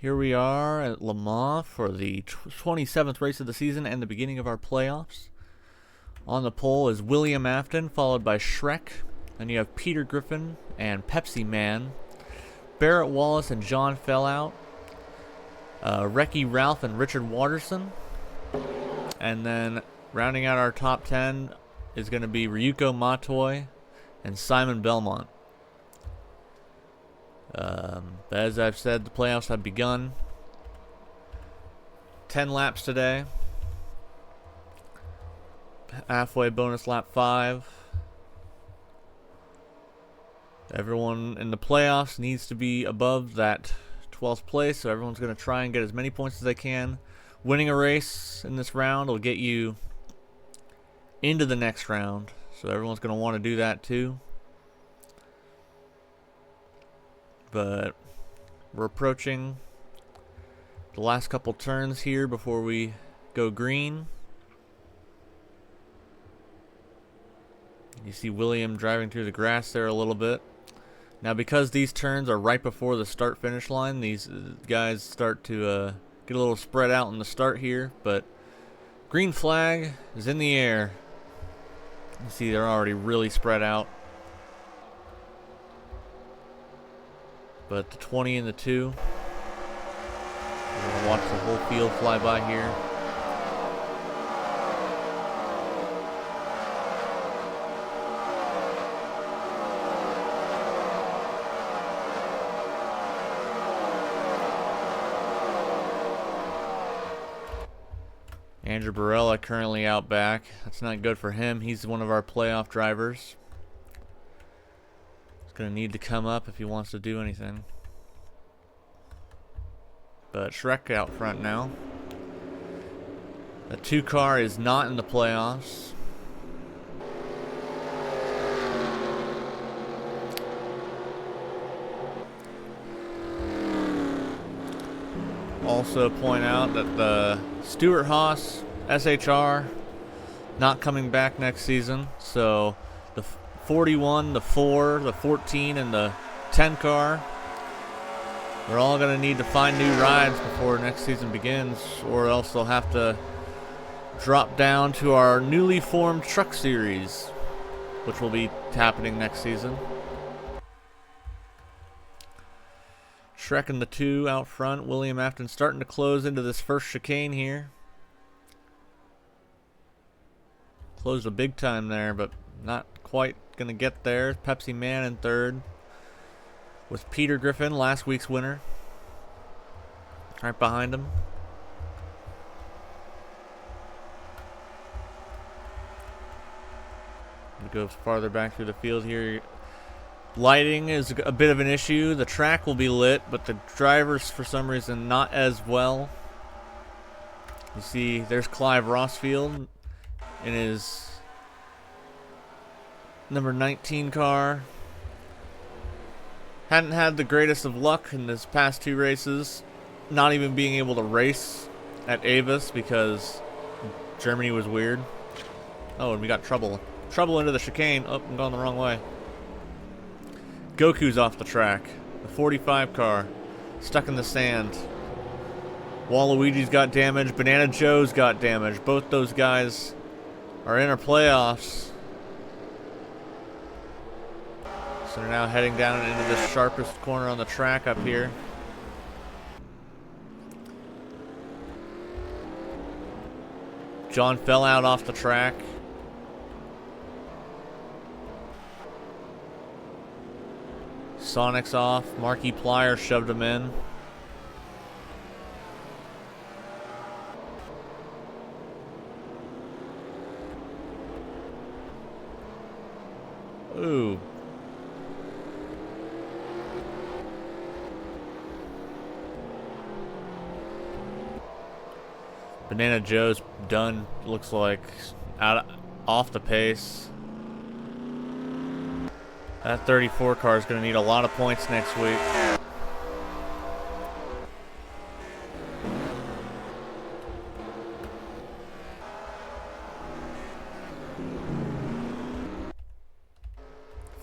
Here we are at Le Mans for the 27th race of the season and the beginning of our playoffs. On the pole is William Afton, followed by Shrek. Then you have Peter Griffin and Pepsi Man. Barrett Wallace and John Fellout. Recce Ralph and Richard Watterson. And then rounding out our top 10 is going to be Ryuko Matoy and Simon Belmont. As I've said, the playoffs have begun. 10 laps today. Halfway bonus lap 5. Everyone in the playoffs needs to be above that 12th place, so everyone's going to try and get as many points as they can. Winning a race in this round will get you into the next round, so everyone's going to want to do that too. But we're approaching the last couple turns here before we go green. You see William driving through the grass there a little bit. Now, because these turns are right before the start-finish line, these guys start to get a little spread out in the start here. But green flag is in the air. You see they're already really spread out. But the 20 and the 2. We're going to watch the whole field fly by here. Andrew Barella currently out back. That's not good for him. He's one of our playoff drivers. Going to need to come up if he wants to do anything. But Shrek out front now. The 2 car is not in the playoffs. Also point out that the Stuart Haas SHR not coming back next season, so the 41, the 4, the 14, and the 10 car, we're all going to need to find new rides before next season begins, or else they'll have to drop down to our newly formed truck series, which will be happening next season. Shrek and the 2 out front. William Afton starting to close into this first chicane here. Closed a big time there, but not quite going to get there. Pepsi Man in third with Peter Griffin, last week's winner, right behind him. We go farther back through the field here. Lighting is a bit of an issue. The track will be lit, but the drivers for some reason not as well. You see there's Clive Rossfield in his number 19 car. Hadn't had the greatest of luck in his past 2 races, not even being able to race at Avis because Germany was weird. Oh, and we got trouble into the chicane. Oh, I'm going the wrong way. Goku's off the track. The 45 car stuck in the sand. Waluigi's got damage. Banana Joe's got damage. Both those guys are in our playoffs. So they're now heading down into the sharpest corner on the track up here. John fell out off the track. Sonic's off. Marky Plier shoved him in. Ooh. Banana Joe's done, looks like, off the pace. That 34 car is going to need a lot of points next week.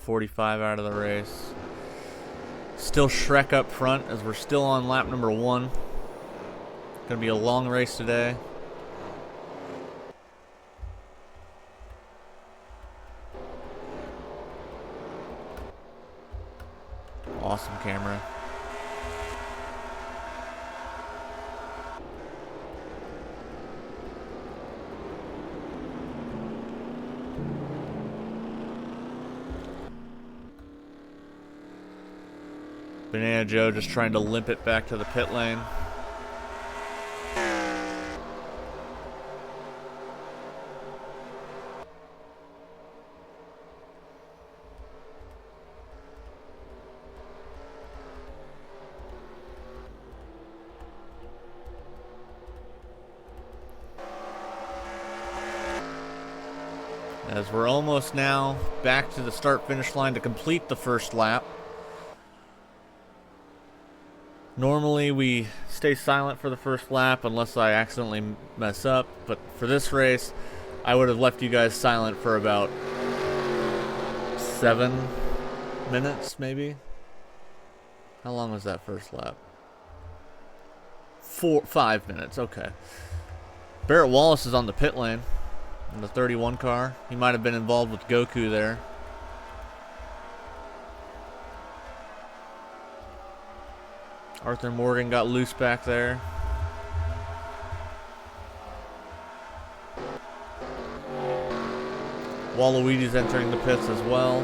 .45 out of the race. Still Shrek up front as we're still on lap number 1. Gonna be a long race today. Awesome camera. Banana Joe just trying to limp it back to the pit lane. As we're almost now back to the start-finish line to complete the first lap. Normally we stay silent for the first lap unless I accidentally mess up, but for this race I would have left you guys silent for about 7 minutes maybe. How long was that first lap? 5 minutes, okay. Barrett Wallace is on the pit lane in the 31 car. He might have been involved with Goku there. Arthur Morgan got loose back there. Waluigi's entering the pits as well.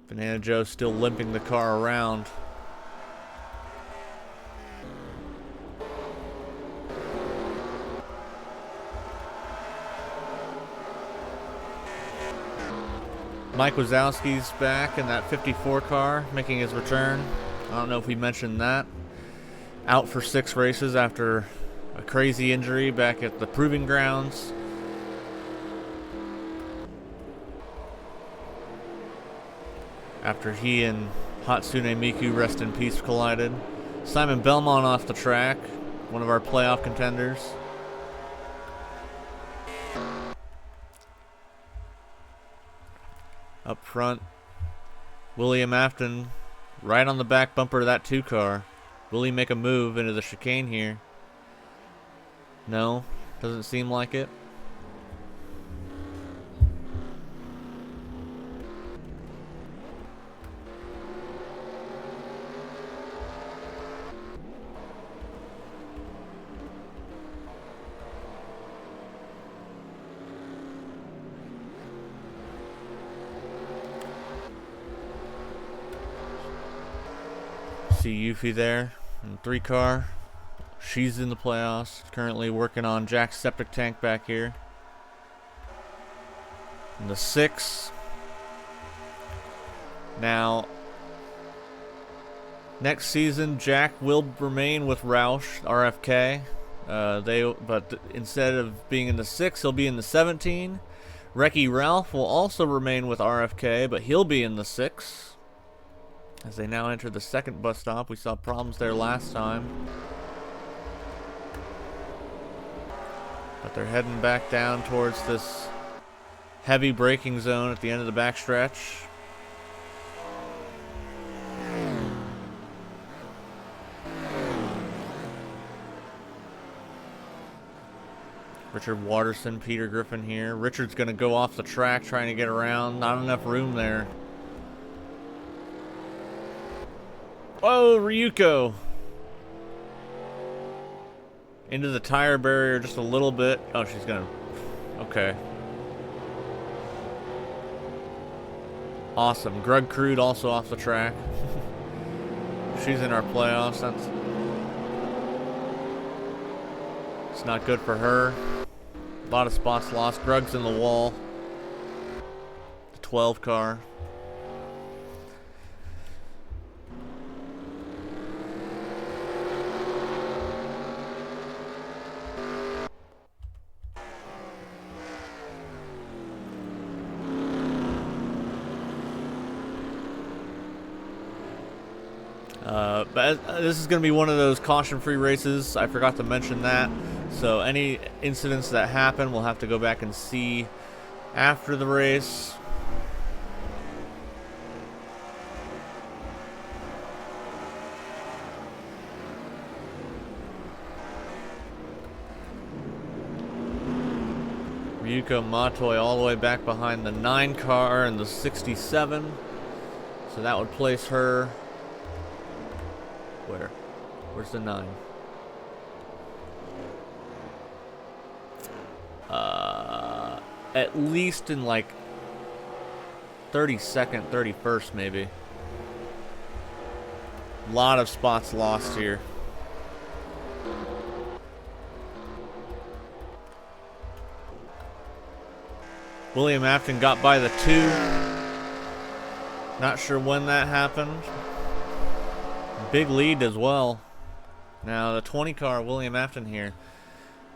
Banana Joe still limping the car around. Mike Wazowski's back in that 54 car, making his return. I don't know if we mentioned that. Out for 6 races after a crazy injury back at the Proving Grounds. After he and Hatsune Miku, rest in peace, collided. Simon Belmont off the track, one of our playoff contenders. Up front, William Afton right on the back bumper of that 2 car. Will he make a move into the chicane here? No, doesn't seem like it. See Yuffie there in the 3 car. She's in the playoffs. Currently working on Jack's septic tank back here. In the 6. Now, next season, Jack will remain with Roush, RFK. But instead of being in the 6, he'll be in the 17. Wrecky Ralph will also remain with RFK, but he'll be in the 6. As they now enter the 2nd bus stop. We saw problems there last time. But they're heading back down towards this heavy braking zone at the end of the backstretch. Richard Watterson, Peter Griffin here. Richard's going to go off the track trying to get around. Not enough room there. Oh, Ryuko. Into the tire barrier just a little bit. Oh, she's gonna... Okay. Awesome. Greg Crude also off the track. She's in our playoffs. It's not good for her. A lot of spots lost. Greg's in the wall. The 12 car. But this is going to be one of those caution-free races. I forgot to mention that. So any incidents that happen, we'll have to go back and see after the race. Ryuko Matoy all the way back behind the 9 car and the 67. So that would place her... Where? Where's the 9? At least in like 32nd, 31st maybe. A lot of spots lost here. William Afton got by the 2. Not sure when that happened. Big lead as well. Now the 20 car, William Afton here.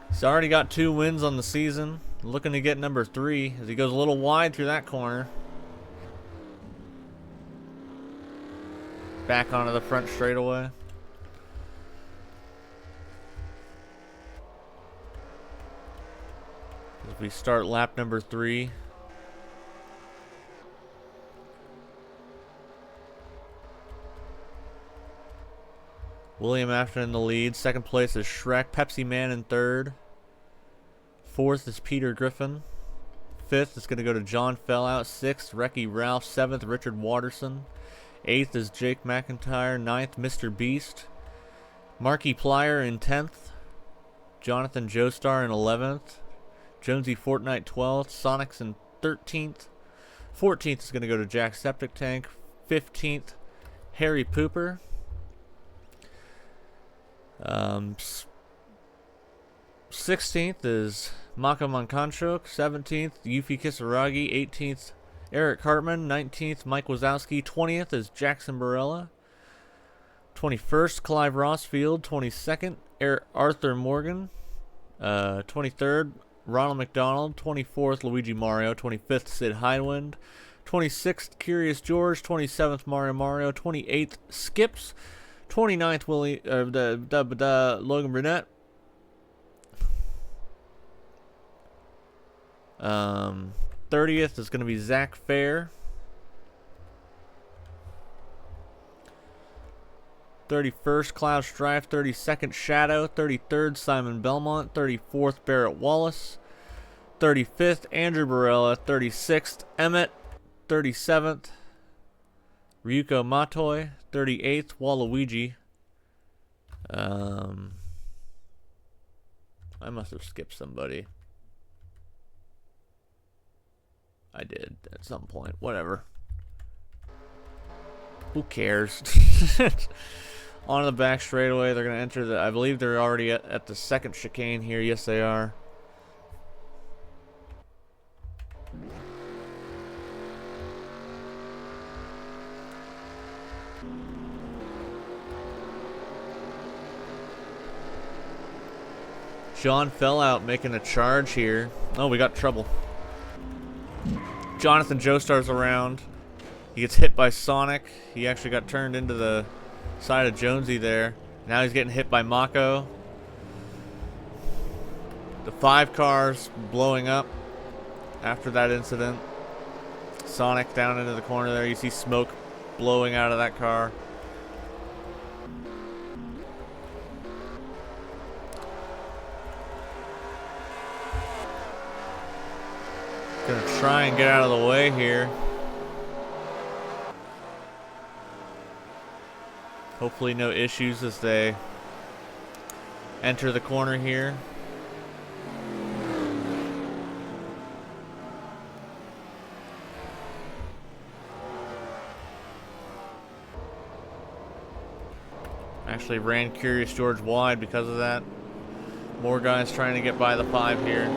He's already got 2 wins on the season. Looking to get number 3 as he goes a little wide through that corner. Back onto the front straightaway. As we start lap number 3. William Afton in the lead. Second place is Shrek. Pepsi Man in third. Fourth is Peter Griffin. Fifth is going to go to John Fellout. Sixth, Recky Ralph. Seventh, Richard Watterson. Eighth is Jake McIntyre. Ninth, Mr. Beast. Marky Plyer in 10th. Jonathan Joestar in 11th. Jonesy Fortnite 12th. Sonics in 13th. 14th is going to go to Jack Septic Tank. 15th, Harry Pooper. 16th is Maka Mankanchuk. 17th, Yuffie Kisaragi. 18th, Eric Hartman. 19th, Mike Wazowski. 20th is Jackson Barella. 21st, Clive Rossfield. 22nd, Arthur Morgan. 23rd, Ronald McDonald. 24th, Luigi Mario. 25th, Sid Highwind. 26th, Curious George. 27th, Mario. 28th, Skips. 29th, Logan Burnett. 30th is going to be Zach Fair. 31st, Cloud Strife. 32nd, Shadow. 33rd, Simon Belmont. 34th, Barrett Wallace. 35th, Andrew Barella. 36th, Emmett. 37th, Ryuko Matoy. 38th, Waluigi. I must have skipped somebody. I did at some point. Whatever. Who cares? On the back straightaway, they're going to enter the... I believe they're already at the second chicane here. Yes, they are. John Fellout making a charge here. Oh, we got trouble. Jonathan Joestar's around. He gets hit by Sonic. He actually got turned into the side of Jonesy there. Now he's getting hit by Mako. The 5 cars blowing up after that incident. Sonic down into the corner there. You see smoke blowing out of that car. Gonna try and get out of the way here. Hopefully no issues as they enter the corner here. Actually ran Curious George wide because of that. More guys trying to get by the 5 here.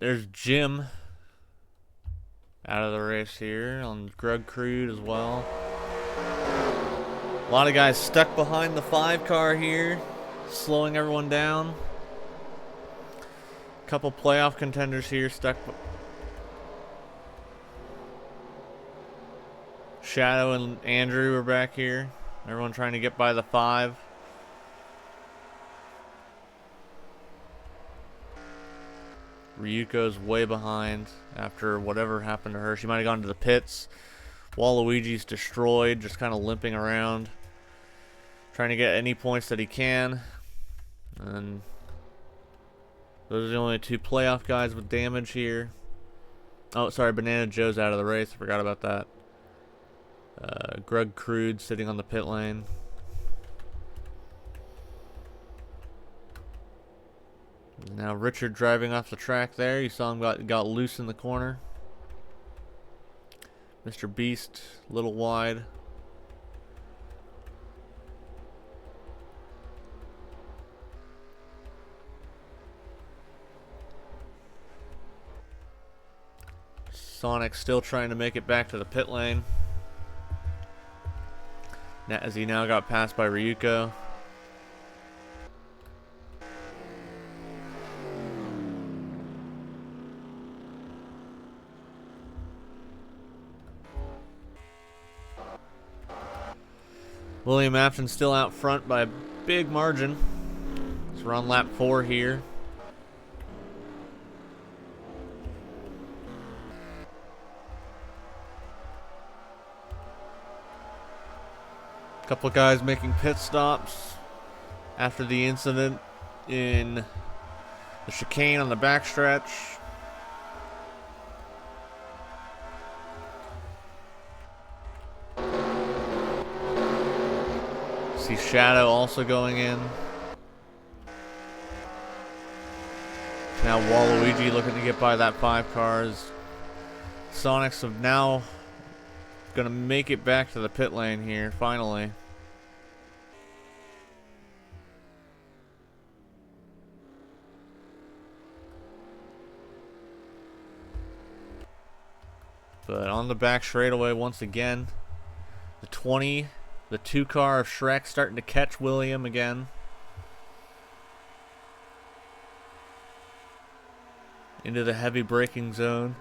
There's Jim out of the race here on Grug Crude as well. A lot of guys stuck behind the 5 car here, slowing everyone down. A couple playoff contenders here stuck. Shadow and Andrew are back here. Everyone trying to get by the 5. Ryuko's way behind after whatever happened to her. She might have gone to the pits. Waluigi's destroyed, just kind of limping around, trying to get any points that he can. And those are the only two playoff guys with damage here. Oh, sorry, Banana Joe's out of the race. I forgot about that. Grug Crude sitting on the pit lane. Now Richard driving off the track there. You saw him got loose in the corner. Mr. Beast, a little wide. Sonic still trying to make it back to the pit lane, as he now got passed by Ryuko. William Afton still out front by a big margin. So we're on lap 4 here. Couple guys making pit stops after the incident in the chicane on the backstretch. See Shadow also going in. Now Waluigi looking to get by that 5 cars. Sonics have now gonna make it back to the pit lane here, finally. But on the back straightaway once again, the 2 car of Shrek starting to catch William again. Into the heavy braking zone.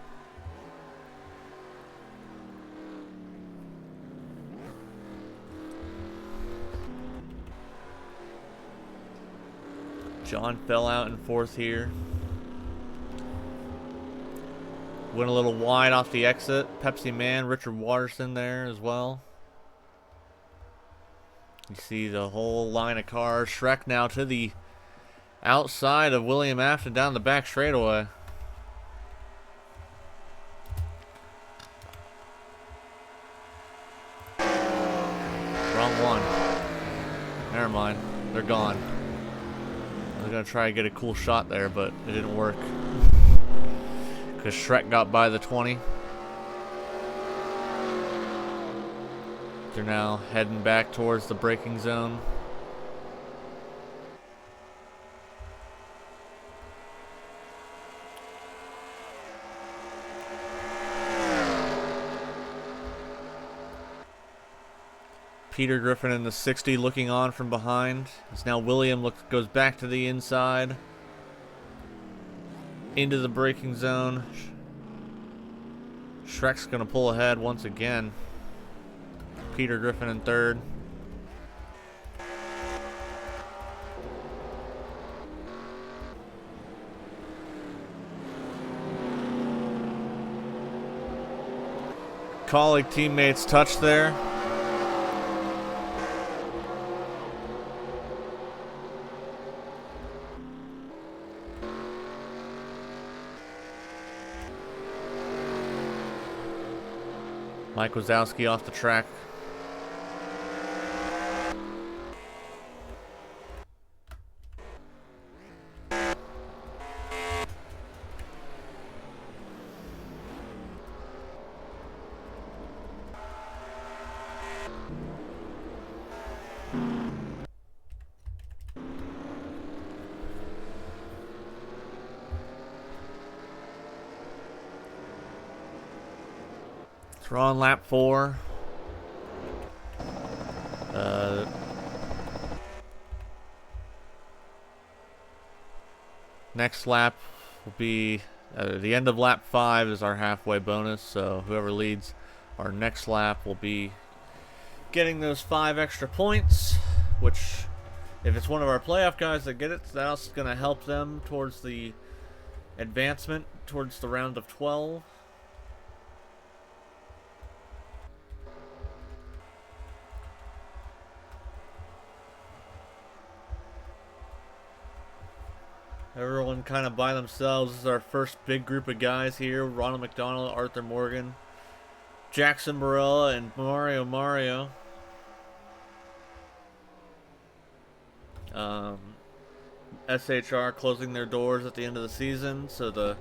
John fell out in 4th here. Went a little wide off the exit. Pepsi Man, Richard Watterson there as well. You see the whole line of cars. Shrek now to the outside of William Afton down the back straightaway. Wrong one. Never mind. They're gone. I was going to try to get a cool shot there, but it didn't work. Because Shrek got by the 20. They're now heading back towards the braking zone. Peter Griffin in the 60 looking on from behind. As now William goes back to the inside. Into the braking zone. Shrek's going to pull ahead once again. Peter Griffin in 3rd. Colleague teammates touched there. Mike Wazowski off the track. We're on lap 4. Next lap will be the end of lap 5 is our halfway bonus, so whoever leads our next lap will be getting those 5 extra points, which if it's one of our playoff guys that get it, that's going to help them towards the advancement towards the round of 12. Everyone kind of by themselves. This is our first big group of guys here. Ronald McDonald, Arthur Morgan, Jackson Barella, and Mario. SHR closing their doors at the end of the season, so the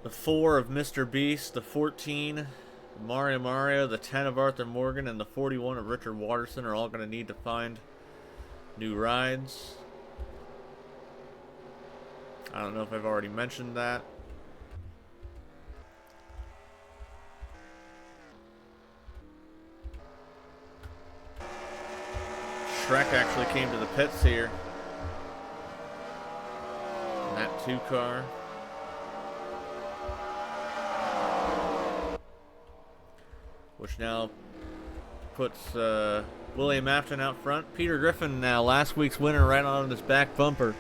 4 of Mr. Beast, the 14 Mario, the 10 of Arthur Morgan, and the 41 of Richard Watterson are all going to need to find new rides. I don't know if I've already mentioned that. Shrek actually came to the pits here. In that 2 car. Which now puts William Afton out front. Peter Griffin now, last week's winner, right on his back bumper.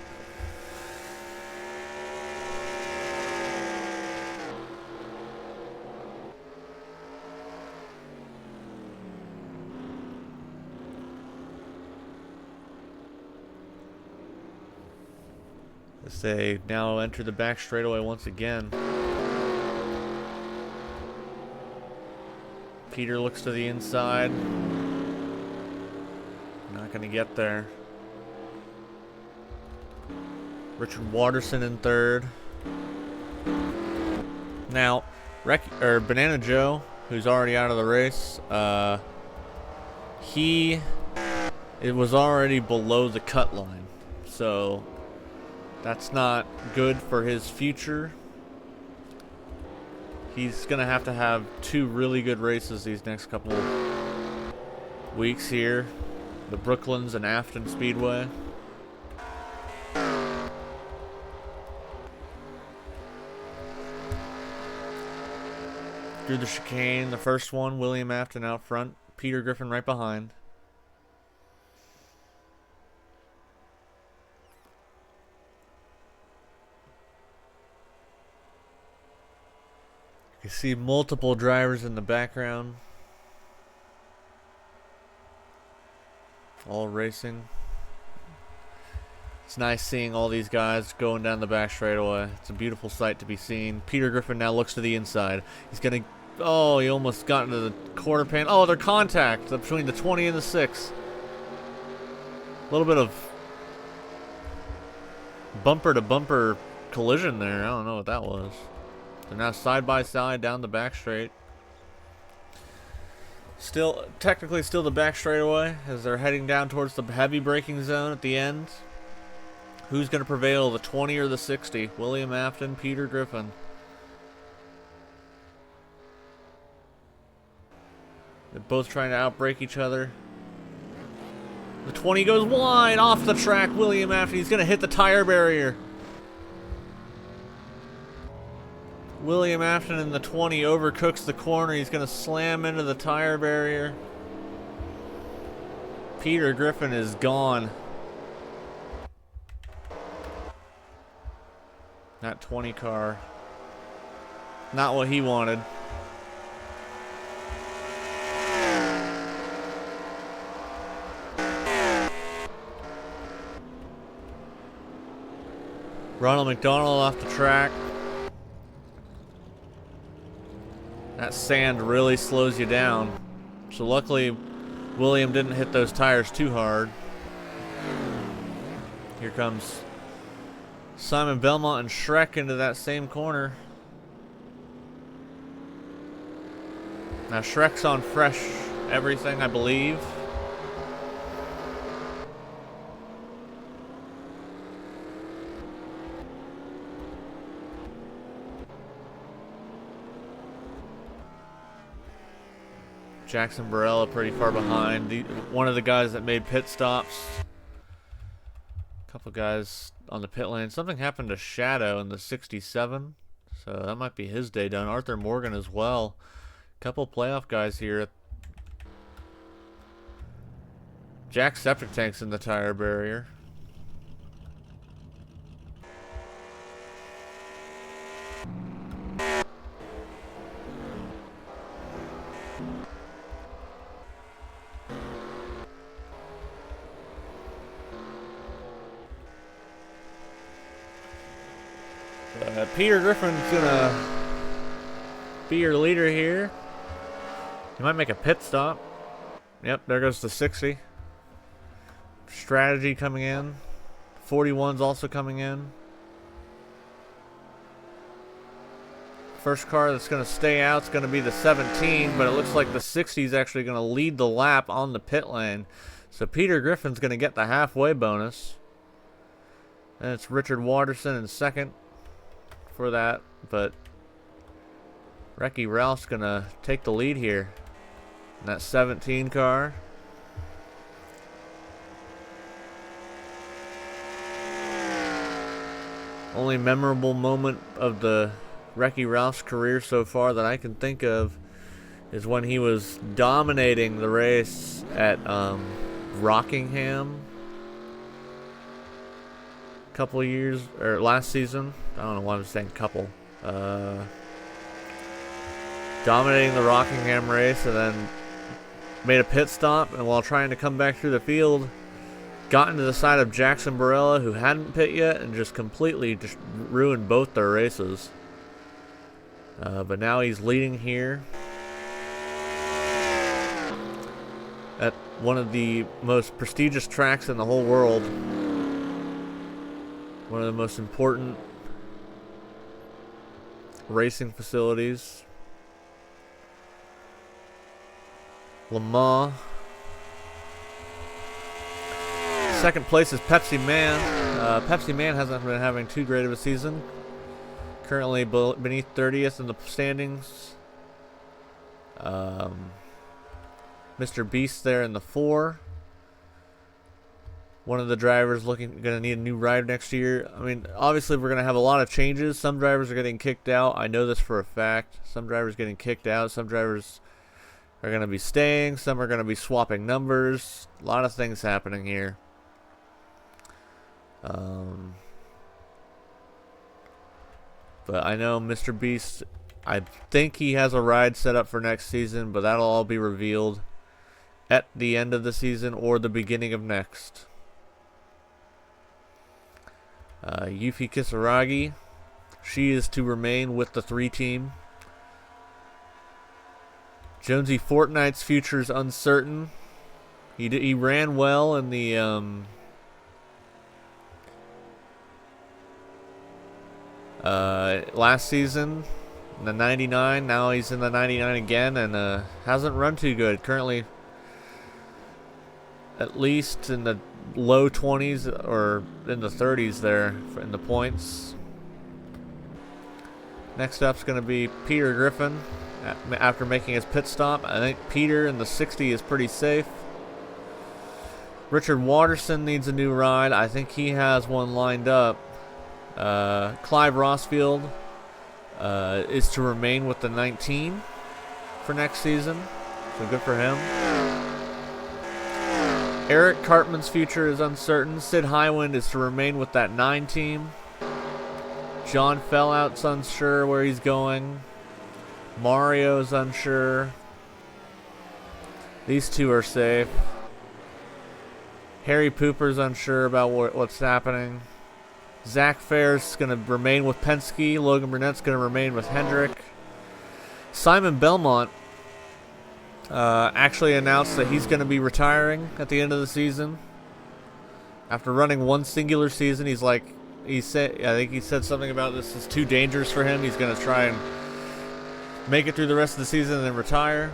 As they now enter the back straightaway once again. Peter looks to the inside. Not going to get there. Richard Watterson in third. Now, Banana Joe, who's already out of the race, it was already below the cut line. So that's not good for his future. He's going to have 2 really good races these next couple weeks here. The Brooklands and Afton Speedway. Through the chicane, the first one, William Afton out front, Peter Griffin right behind. You see multiple drivers in the background. All racing. It's nice seeing all these guys going down the back straightaway. It's a beautiful sight to be seen. Peter Griffin now looks to the inside. He's going to... Oh, he almost got into the quarter pan. Oh, they're contact between the 20 and the 6. A little bit of bumper-to-bumper collision there. I don't know what that was. They're now side by side down the back straight. Technically still the back straightaway as they're heading down towards the heavy braking zone at the end. Who's going to prevail, the 20 or the 60? William Afton, Peter Griffin. They're both trying to outbrake each other. The 20 goes wide off the track. William Afton, he's going to hit the tire barrier. William Afton in the 20 overcooks the corner. He's going to slam into the tire barrier. Peter Griffin is gone. That 20 car. Not what he wanted. Ronald McDonald off the track. That sand really slows you down. So luckily, William didn't hit those tires too hard. Here comes Simon Belmont and Shrek into that same corner. Now Shrek's on fresh everything, I believe. Jackson Barella pretty far behind. One of the guys that made pit stops. A couple guys on the pit lane. Something happened to Shadow in the 67. So that might be his day done. Arthur Morgan as well. Couple playoff guys here. Jack Septic Tank's in the tire barrier. Peter Griffin's gonna be your leader here. He might make a pit stop. Yep, there goes the 60. Strategy coming in. 41's also coming in. First car that's going to stay out is going to be the 17, but it looks like the 60 is actually going to lead the lap on the pit lane. So Peter Griffin's going to get the halfway bonus. And it's Richard Watterson in second for that, but Recce Ralph's going to take the lead here in that 17 car. Only memorable moment of the Recce Ralph's career so far that I can think of is when he was dominating the race at Rockingham a couple of years, or last season. I don't know why I'm saying couple. Dominating the Rockingham race and then made a pit stop, and while trying to come back through the field, got into the side of Jackson Barella, who hadn't pit yet, and just completely just ruined both their races. But now he's leading here at one of the most prestigious tracks in the whole world. One of the most important racing facilities. Le Mans. Second place is Pepsi Man. Pepsi Man hasn't been having too great of a season. Currently beneath 30th in the standings. Mr. Beast there in the 4. One of the drivers gonna need a new ride next year. I mean, obviously we're gonna have a lot of changes. Some drivers are getting kicked out. I know this for a fact. Some drivers getting kicked out. Some drivers are gonna be staying. Some are gonna be swapping numbers. A lot of things happening here. But I know Mr. Beast, I think he has a ride set up for next season, but that'll all be revealed at the end of the season or the beginning of next. Yuffie Kisaragi, she is to remain with the 3 team. Jonesy Fortnite's future is uncertain. He ran well in the last season, in the 99. Now he's in the 99 again, and hasn't run too good. Currently, at least in the low 20s or in the 30s there in the points. Next up's going to be Peter Griffin after making his pit stop. I think Peter in the 60 is pretty safe. Richard Watterson needs a new ride. I think he has one lined up. Clive Rossfield is to remain with the 19 for next season, so good for him. Eric Cartman's future is uncertain. Sid Highwind is to remain with that 9 team. John Fellout's unsure where he's going. Mario's unsure. These 2 are safe. Harry Pooper's unsure about what's happening. Zach Fair's going to remain with Penske. Logan Burnett's going to remain with Hendrick. Simon Belmont actually announced that he's going to be retiring at the end of the season. After running one singular season, I think he said something about this is too dangerous for him. He's going to try and make it through the rest of the season and then retire.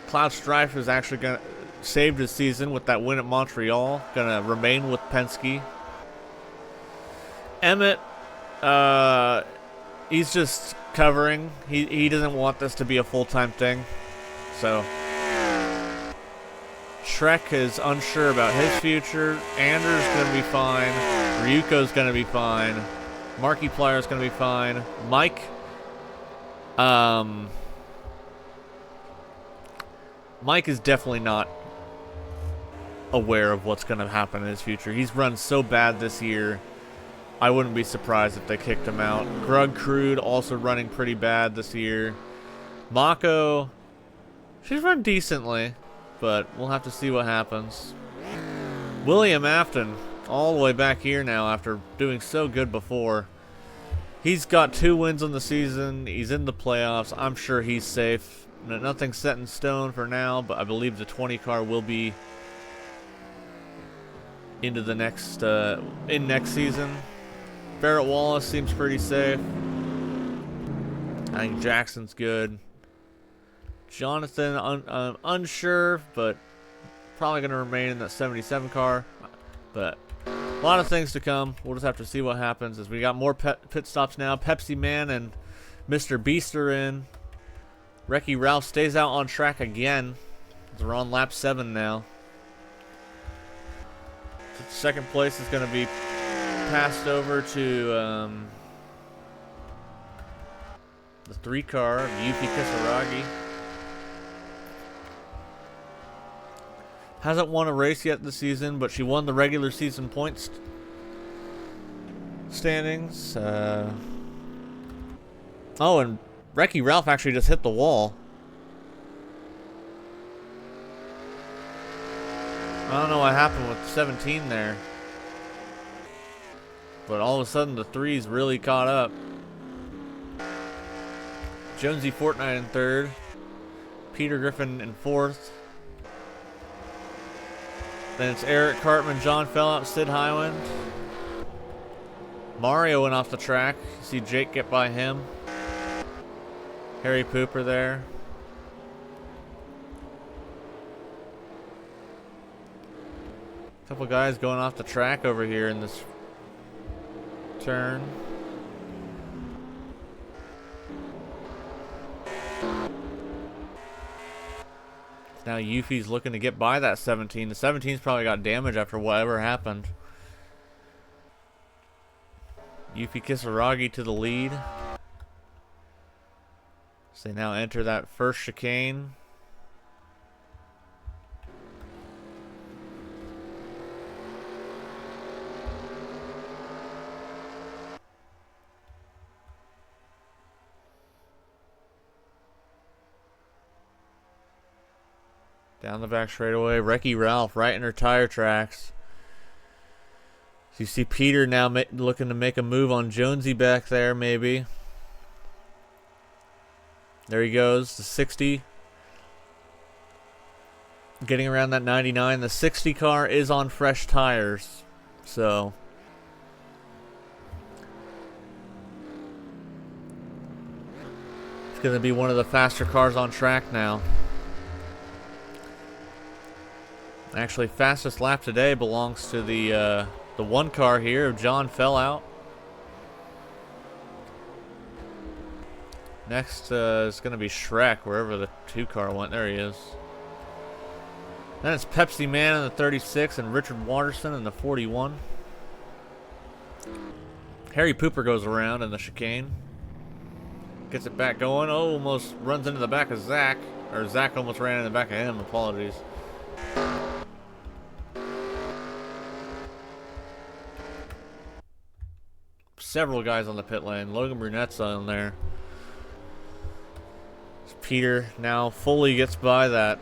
Cloud Strife is actually saved his season with that win at Montreal. Going to remain with Penske. Emmett, he's just covering. He doesn't want this to be a full-time thing. So Shrek is unsure about his future. Anders going to be fine. Ryuko's going to be fine. Markiplier's going to be fine. Mike, Mike is definitely not aware of what's going to happen in his future. He's run so bad this year. I wouldn't be surprised if they kicked him out. Grug Crude also running pretty bad this year. Mako, she's run decently, but we'll have to see what happens. William Afton, all the way back here now after doing so good before. He's got 2 wins on the season. He's in the playoffs. I'm sure he's safe. Nothing's set in stone for now, but I believe the 20 car will be into the next next season. Barrett Wallace seems pretty safe. I think Jackson's good. Jonathan, unsure, but probably going to remain in that 77 car. But a lot of things to come. We'll just have to see what happens as we got more pit stops now. Pepsi Man and Mr. Beast are in. Wrecky Ralph stays out on track again. We're on lap 7 now. Second place is going to be passed over to the 3 car of Yuki Kisaragi. Hasn't won a race yet this season, but she won the regular season points standings. Oh, and Wrecky Ralph actually just hit the wall. I don't know what happened with 17 there. But all of a sudden the 3's really caught up. Jonesy Fortnite in 3rd. Peter Griffin in 4th. Then it's Eric Cartman, John Fellout, Sid Highland. Mario went off the track. You see Jake get by him. Harry Pooper there. Couple guys going off the track over here in this turn. Now Yuffie's looking to get by that 17. The 17's probably got damage after whatever happened. Yuffie Kisaragi to the lead. So they now enter that first chicane. Down the back straightaway, Wrecky Ralph right in her tire tracks. So you see Peter now looking to make a move on Jonesy back there, maybe. There he goes, the 60. Getting around that 99. The 60 car is on fresh tires, so it's going to be one of the faster cars on track now. Actually, fastest lap today belongs to the 1 car here of John Fellout. Next is going to be Shrek, wherever the 2 car went. There he is. Then it's Pepsi Man in the 36 and Richard Watterson in the 41. Harry Pooper goes around in the chicane. Gets it back going. Oh, almost runs into the back of Zach. Or Zach almost ran in the back of him. Apologies. Several guys on the pit lane. Logan Brunette's on there. Peter now fully gets by that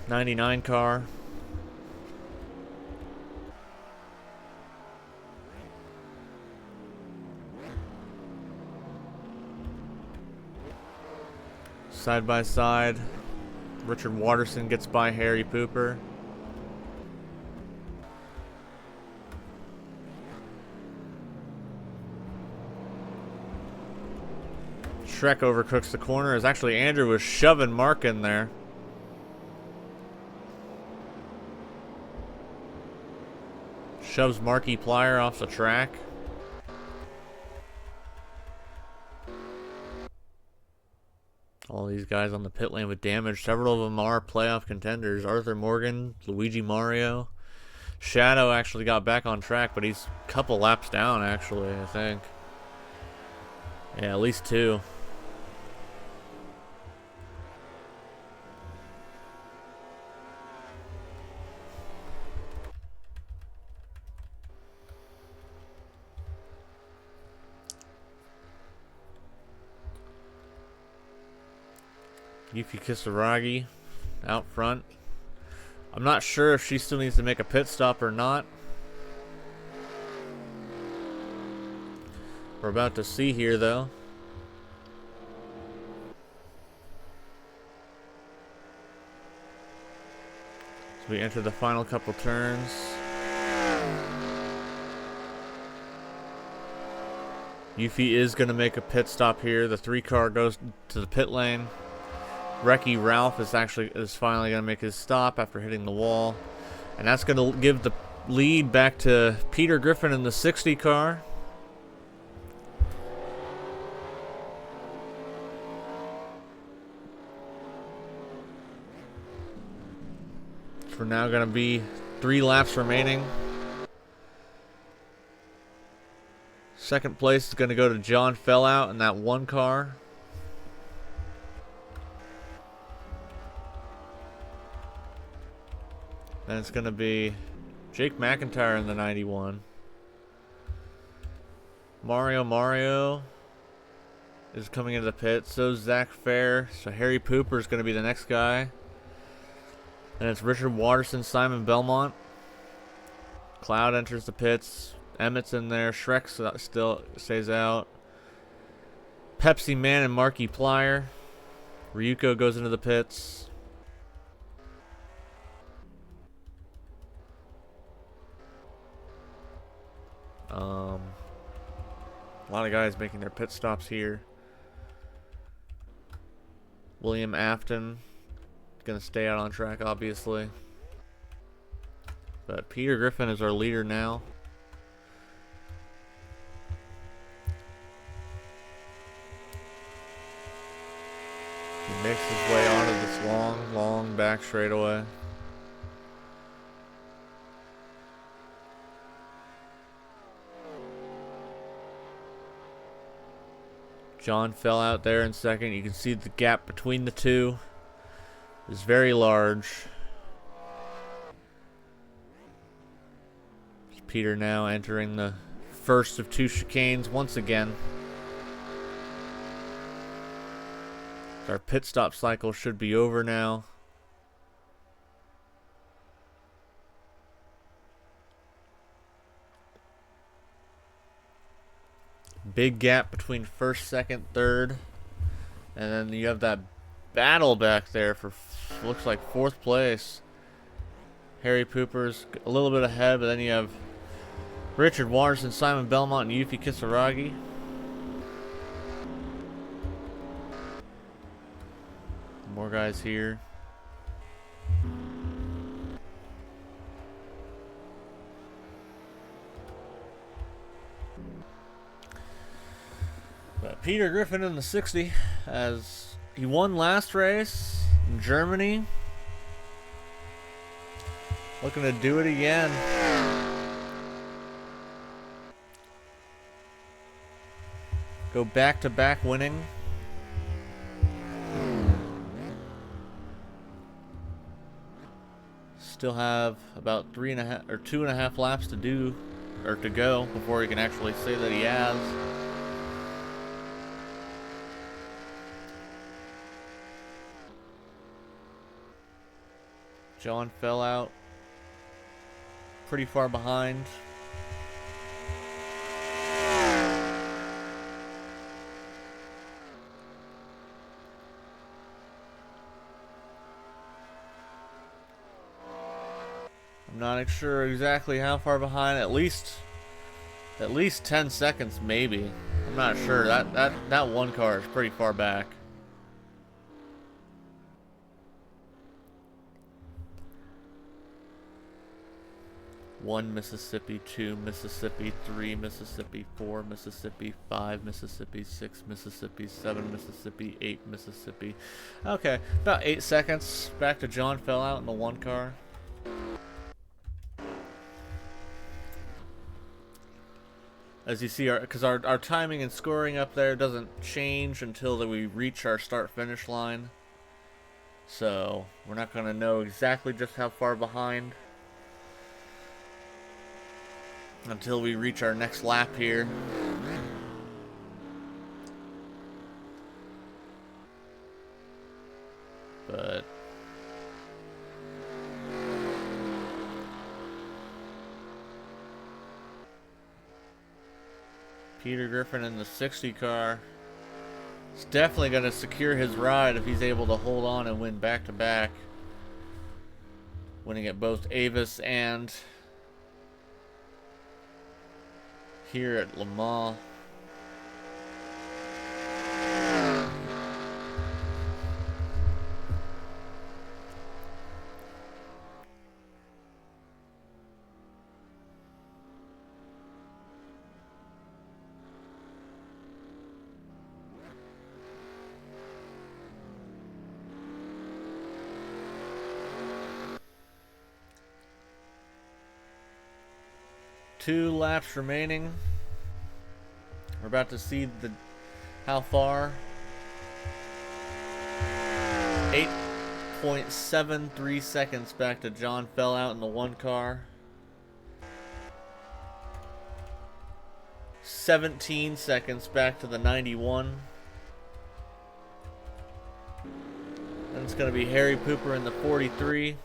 99 car. Side by side, Richard Watterson gets by Harry Pooper. Shrek overcooks the corner as actually Andrew was shoving Mark in there. Shoves Marky Plier off the track. All these guys on the pit lane with damage. Several of them are playoff contenders. Arthur Morgan, Luigi Mario. Shadow actually got back on track, but he's a couple laps down actually, I think. Yeah, at least 2. Yuffie Kisaragi out front. I'm not sure if she still needs to make a pit stop or not. we're about to see here, though. As we enter the final couple turns. Yuffie is going to make a pit stop here. The 3 car goes to the pit lane. Wrecky Ralph is finally going to make his stop after hitting the wall. And that's going to give the lead back to Peter Griffin in the 60 car. For now going to be 3 laps remaining. Second place is going to go to John Fellout in that 1 car. Then it's going to be Jake McIntyre in the 91. Mario is coming into the pit. So is Zach Fair. So Harry Pooper is going to be the next guy. And it's Richard Watterson, Simon Belmont. Cloud enters the pits. Emmett's in there. Shrek still stays out. Pepsi Man and Marky Plier. Ryuko goes into the pits. A lot of guys making their pit stops here. William Afton gonna stay out on track, obviously. But Peter Griffin is our leader now. He makes his way onto this long back straightaway. John fell out there in second. You can see the gap between the two is very large. Peter now entering the first of 2 chicanes once again. Our pit stop cycle should be over now. Big gap between first, second, third. And then you have that battle back there for, looks like 4th place. Harry Pooper's a little bit ahead, but then you have Richard Watterson, Simon Belmont, and Yuffie Kisaragi. More guys here. But Peter Griffin in the 60, as he won last race in Germany. Looking to do it again. Go back-to-back winning. Still have about 3.5 or 2.5 laps to do, or to go, before he can actually say that he has. John fell out pretty far behind. I'm not sure exactly how far behind. At least 10 seconds, maybe. I'm not sure. That 1 car is pretty far back. One Mississippi, 2 Mississippi, 3 Mississippi, 4 Mississippi, 5 Mississippi, 6 Mississippi, 7 Mississippi, 8 Mississippi. Okay, about 8 seconds. Back to John fell out in the 1 car. As you see, because our timing and scoring up there doesn't change until we reach our start-finish line. So, we're not going to know exactly just how far behind until we reach our next lap here. But Peter Griffin in the 60 car. It's definitely going to secure his ride if he's able to hold on and win back-to-back. Winning at both Avis and here at Le Mans. Two laps remaining. We're about to see how far. 8.73 seconds back to John Fellout in the 1 car. 17 seconds back to the 91. Then it's going to be Harry Pooper in the 43.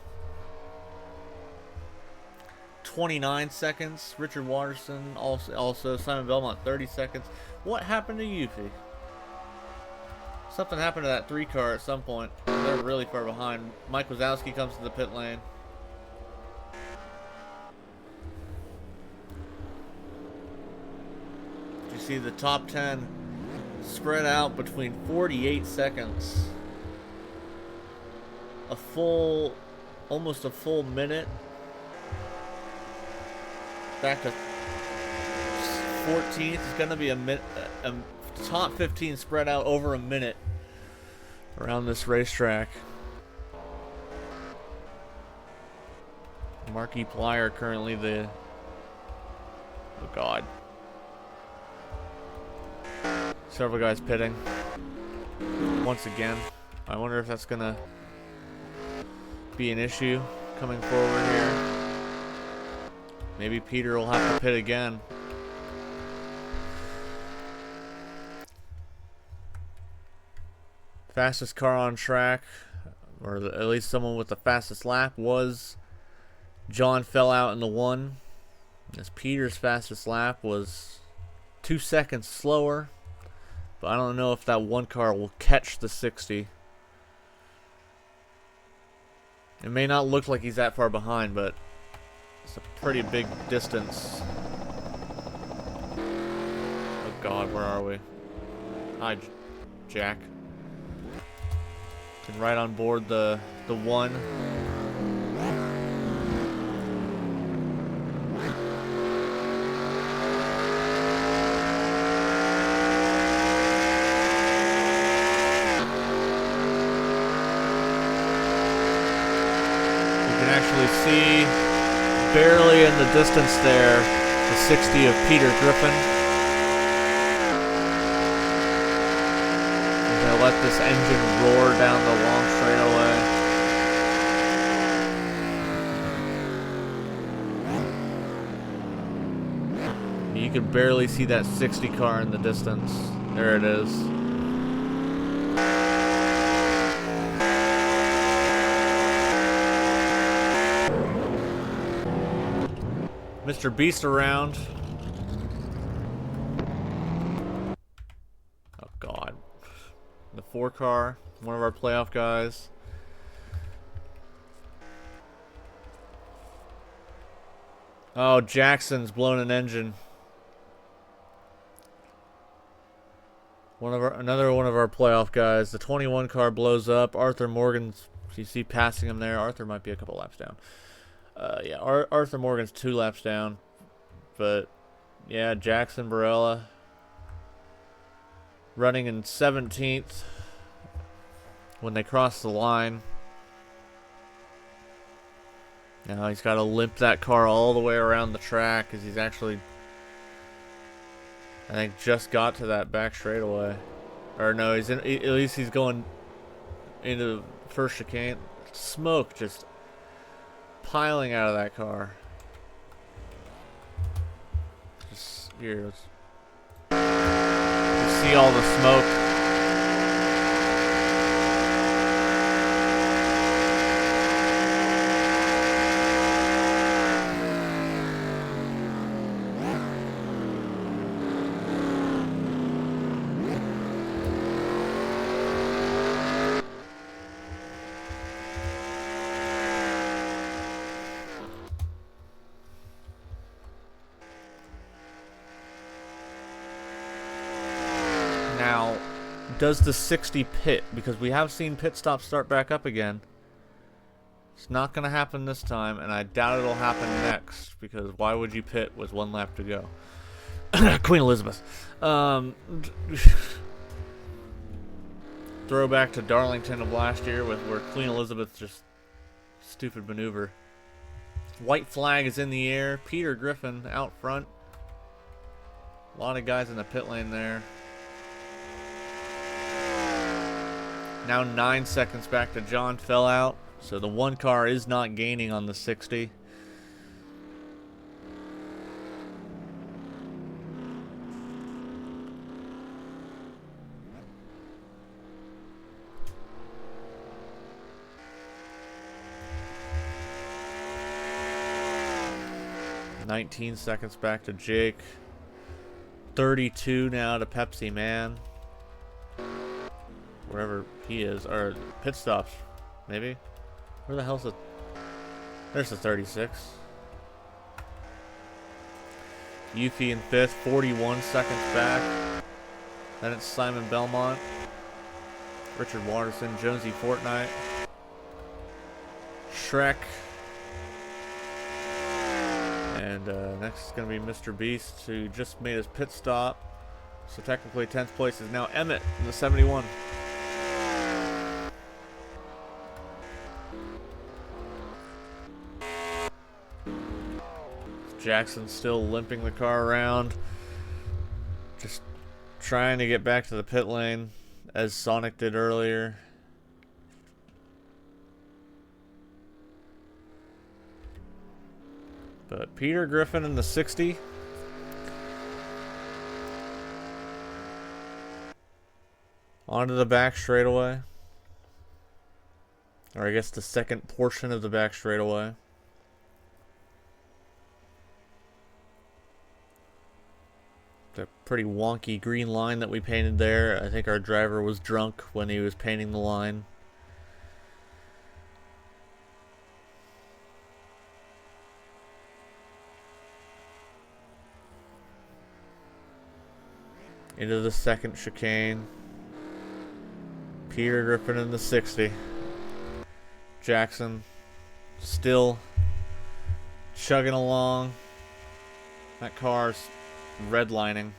29 seconds. Richard Watterson, also Simon Belmont, 30 seconds. What happened to Yuffie? Something happened to that 3 car at some point. They're really far behind. Mike Wazowski comes to the pit lane. You see the top 10 spread out between 48 seconds. Almost a full minute. Back to 14th. It's going to be a top 15 spread out over a minute around this racetrack. Marky Plyer currently the... Oh, God. Several guys pitting. Once again. I wonder if that's going to be an issue coming forward here. Maybe Peter will have to pit again. Fastest car on track, or at least someone with the fastest lap, was John Fellout in the 1. As Peter's fastest lap was 2 seconds slower. But I don't know if that 1 car will catch the 60. It may not look like he's that far behind, but it's a pretty big distance. Oh God, where are we? Hi, Jack. Can right on board the 1. You can actually see barely in the distance there, the 60 of Peter Griffin. As I let this engine roar down the long straightaway. You can barely see that 60 car in the distance. There it is. Mr. Beast around. Oh God. The 4 car, one of our playoff guys. Oh, Jackson's blown an engine. Another one of our playoff guys. The 21 car blows up. Arthur Morgan's, you see passing him there. Arthur might be a couple laps down. Yeah, Arthur Morgan's 2 laps down. But, yeah, Jackson Barella running in 17th when they cross the line. Now he's got to limp that car all the way around the track because he's actually, I think, just got to that back straightaway. Or no, at least he's going into first chicane. Smoke just piling out of that car. Just here, you see all the smoke. Does the 60 pit? Because we have seen pit stops start back up again. It's not going to happen this time, and I doubt it'll happen next, because why would you pit with 1 lap to go? Queen Elizabeth. Throwback to Darlington of last year, where Queen Elizabeth just stupid maneuver. White flag is in the air. Peter Griffin out front. A lot of guys in the pit lane there. Now 9 seconds back to John fell out. So the 1 car is not gaining on the 60. "19 seconds back to Jake. 32 now to Pepsi Man. Wherever he is. Or pit stops, maybe? Where the hell's the... There's the 36. Yuffie in 5th, 41 seconds back. Then it's Simon Belmont. Richard Watterson, Jonesy Fortnite. Shrek. And next is going to be Mr. Beast, who just made his pit stop. So technically 10th place is now Emmett in the 71. Jackson still limping the car around. Just trying to get back to the pit lane, as Sonic did earlier. But Peter Griffin in the 60. Onto the back straightaway. Or I guess the second portion of the back straightaway. The pretty wonky green line that we painted there. I think our driver was drunk when he was painting the line. Into the second chicane. Peter Griffin in the 60. Jackson still chugging along. That car's redlining,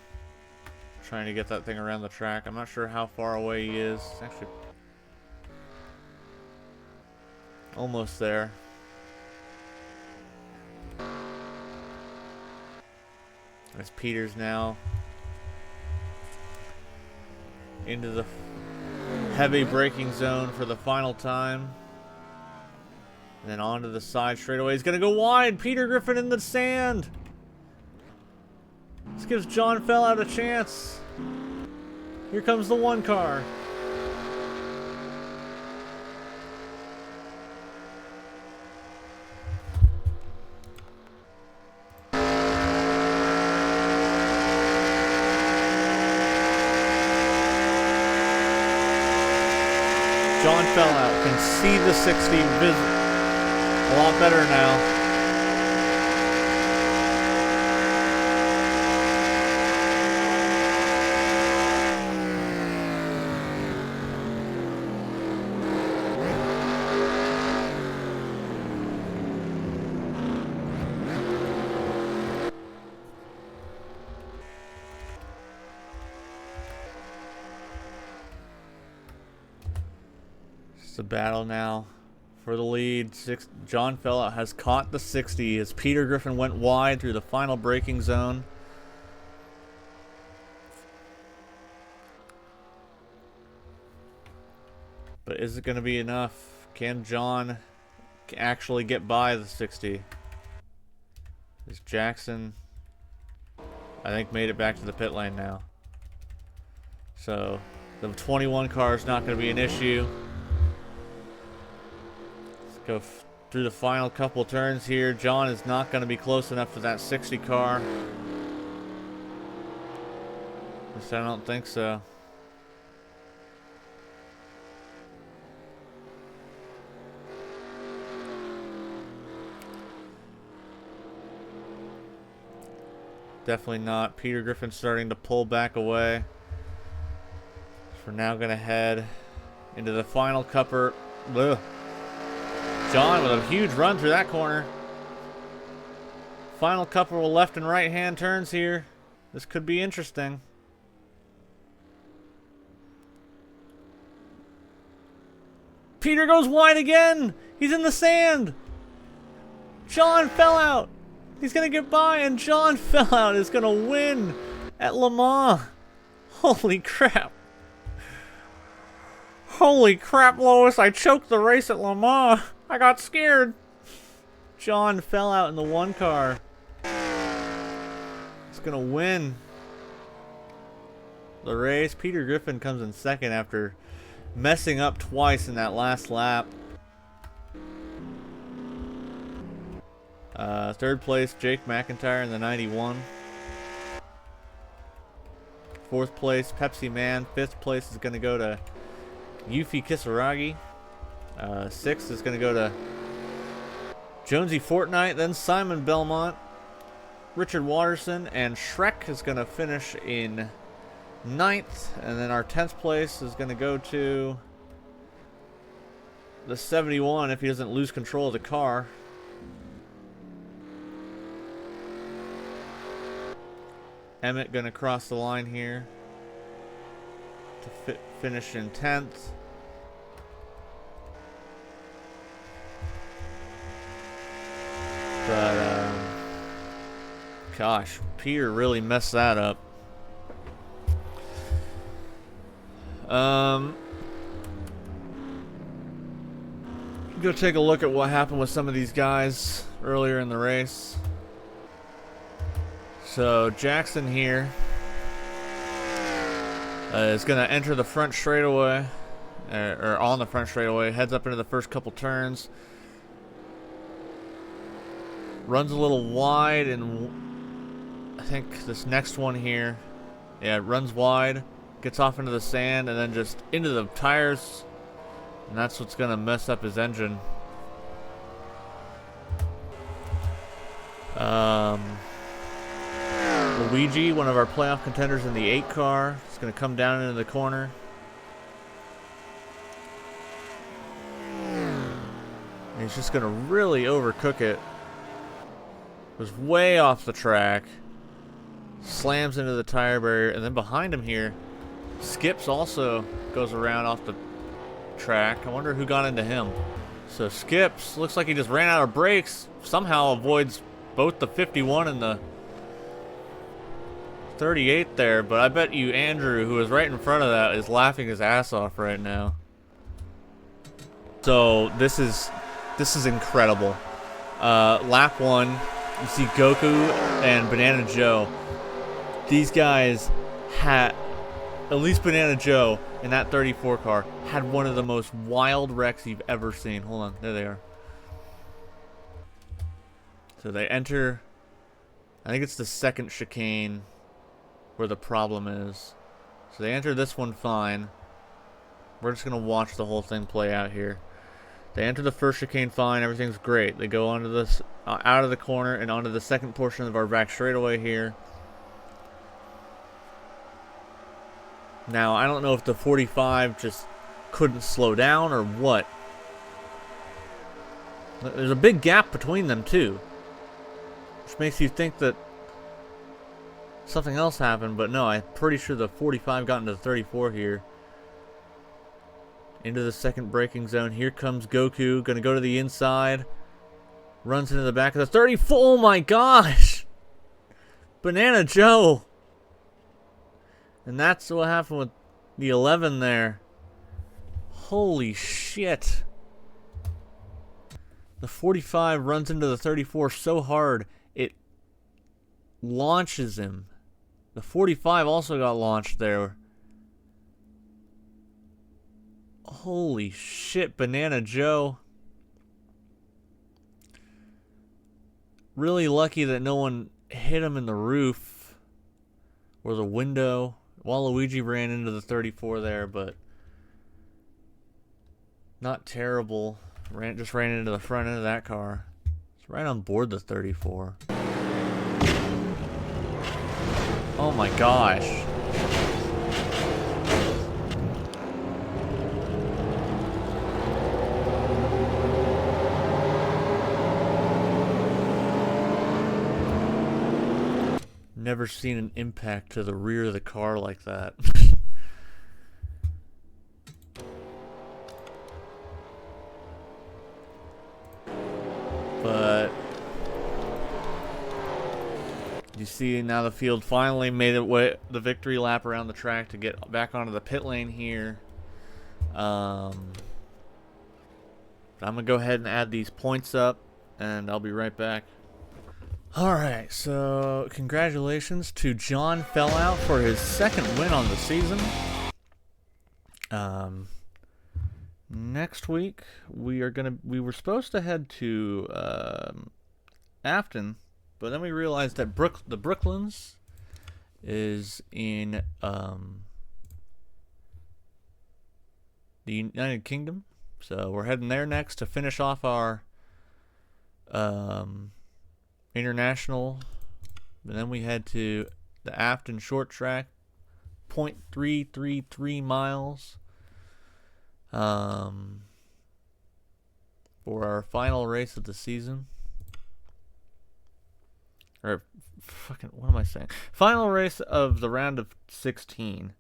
trying to get that thing around the track. I'm not sure how far away he is. It's actually almost there. As Peter's now into the heavy braking zone for the final time. And then onto the side straightaway. He's going to go wide. Peter Griffin in the sand. This gives John Fellout a chance. Here comes the 1 car. John Fellout can see the 60 a lot better now. It's a battle now for the lead. John Fellout has caught the 60 as Peter Griffin went wide through the final braking zone. But is it going to be enough? Can John actually get by the 60? Is Jackson, I think, made it back to the pit lane now. So the 21 car is not going to be an issue. Go through the final couple turns here. John is not going to be close enough to that 60 car. At least I don't think so. Definitely not. Peter Griffin starting to pull back away We're now going to head into the final cupper. Ugh. John with a huge run through that corner. Final couple of left and right hand turns here. This could be interesting. Peter goes wide again. He's in the sand. John fell out. He's going to get by, and John fell out is going to win at Le Mans. Holy crap. Holy crap, Lois. I choked the race at Le Mans. I got scared. John fell out in the one car. He's going to win the race. Peter Griffin comes in second after messing up twice in that last lap. Third place, Jake McIntyre in the 91. Fourth place, Pepsi Man. Fifth place is going to go to Yuffie Kisaragi. Sixth is going to go to Jonesy Fortnite, then Simon Belmont, Richard Watterson, and Shrek is going to finish in 9th. And then our 10th place is going to go to the 71 if he doesn't lose control of the car. Emmett going to cross the line here to finish in 10th. But, gosh, Peter really messed that up. Go take a look at what happened with some of these guys earlier in the race. So Jackson here is going to enter the front straightaway, or on the front straightaway, heads up into the first couple turns. Runs a little wide, and I think this next one here, yeah, runs wide, gets off into the sand, and then just into the tires, and that's what's going to mess up his engine. Luigi, one of our playoff contenders in the 8 car, is going to come down into the corner. And he's just going to really overcook it. Was way off the track. Slams into the tire barrier. And then behind him here, Skips also goes around off the track. I wonder who got into him. So Skips, looks like he just ran out of brakes. Somehow avoids both the 51 and the 38 there, but I bet you Andrew, who is right in front of that, is laughing his ass off right now. So this is incredible. Lap 1, you see Goku and Banana Joe. These guys had, at least Banana Joe in that 34 car, had one of the most wild wrecks you've ever seen. Hold on, there they are. So they enter, I think it's the second chicane where the problem is. So they enter this one fine. We're just going to watch the whole thing play out here. They enter the first chicane fine, everything's great. They go onto this, out of the corner and onto the second portion of our back straightaway here. Now, I don't know if the 45 just couldn't slow down or what. There's a big gap between them too, which makes you think that something else happened, but no, I'm pretty sure the 45 got into the 34 here. Into the second braking zone. Here comes Goku, gonna go to the inside. Runs into the back of the 34. Oh my gosh! Banana Joe! And that's what happened with the 11 there. Holy shit. The 45 runs into the 34 so hard, it launches him. The 45 also got launched there. Holy shit, Banana Joe. Really lucky that no one hit him in the roof or the window. Waluigi ran into the 34 there, but not terrible. Just ran into the front end of that car. It's right on board the 34. Oh my gosh. Never seen an impact to the rear of the car like that. But you see now the field finally made the victory lap around the track to get back onto the pit lane here. I'm going to go ahead and add these points up, and I'll be right back. Alright, so congratulations to John Fellout for his second win on the season. Next week we were supposed to head to Afton, but then we realized that the Brooklands is in the United Kingdom, so we're heading there next to finish off our international. And then we head to the Afton short track, 0.333 miles, for our final race of the season. Or fucking, what am I saying? Final race of the round of 16.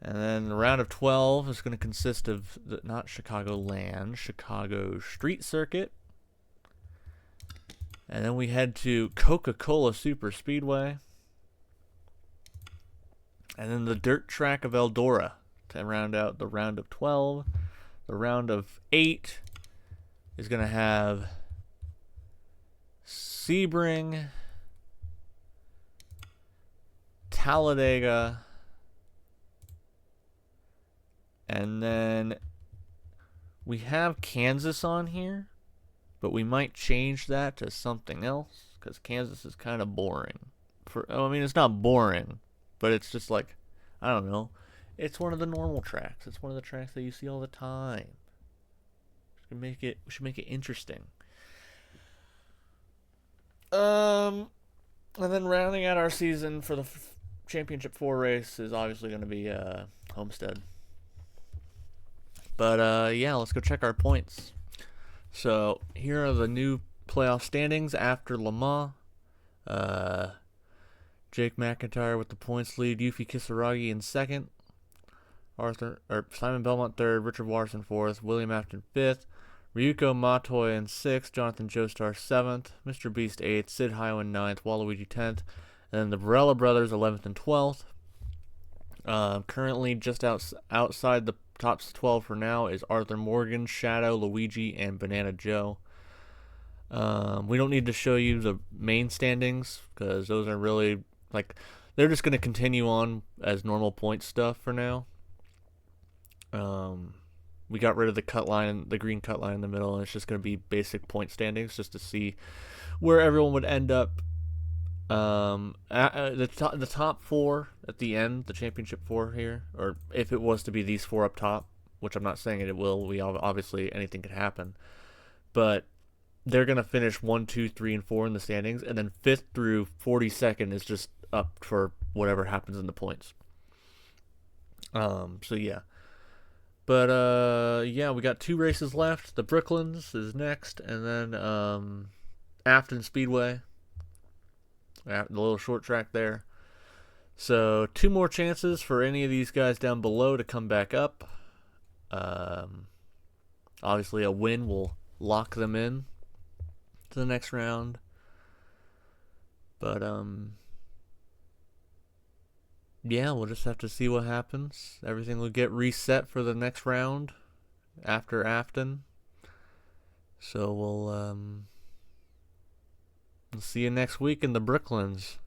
And then the round of 12 is going to consist of not Chicagoland, Chicago Street Circuit. And then we head to Coca-Cola Super Speedway. And then the dirt track of Eldora to round out the round of 12. The round of 8 is going to have Sebring, Talladega, and then we have Kansas on here, but we might change that to something else because Kansas is kind of boring. I mean, it's not boring, but it's just like, I don't know. It's one of the normal tracks. It's one of the tracks that you see all the time. We should make it interesting. And then rounding out our season for the Championship 4 race is obviously going to be Homestead. But yeah, let's go check our points. So here are the new playoff standings after Le Mans. Jake McIntyre with the points lead, Yuki Kisaragi in second, Simon Belmont third, Richard Watson fourth, William Afton fifth, Ryuko Matoy in sixth, Jonathan Joestar seventh, Mr. Beast eighth, Sid Hyman ninth, Waluigi 10th, and then the Barella brothers 11th and 12th. Currently just outside the top 12 for now is Arthur Morgan, Shadow, Luigi, and Banana Joe. We don't need to show you the main standings because those are really, like, they're just going to continue on as normal point stuff for now. We got rid of the cut line, the green cut line in the middle, and it's just going to be basic point standings just to see where everyone would end up. The top 4 at the end, the championship 4 here, or if it was to be these 4 up top, which I'm not saying it will. We obviously anything could happen, but they're gonna finish 1, 2, 3, and 4 in the standings, and then 5th through 42nd is just up for whatever happens in the points. So yeah. But yeah, we got 2 races left. The Brooklands is next, and then Afton Speedway, the little short track there. So 2 more chances for any of these guys down below to come back up. Obviously, a win will lock them in to the next round. But yeah, we'll just have to see what happens. Everything will get reset for the next round after Afton. So we'll see you next week in the Brooklands.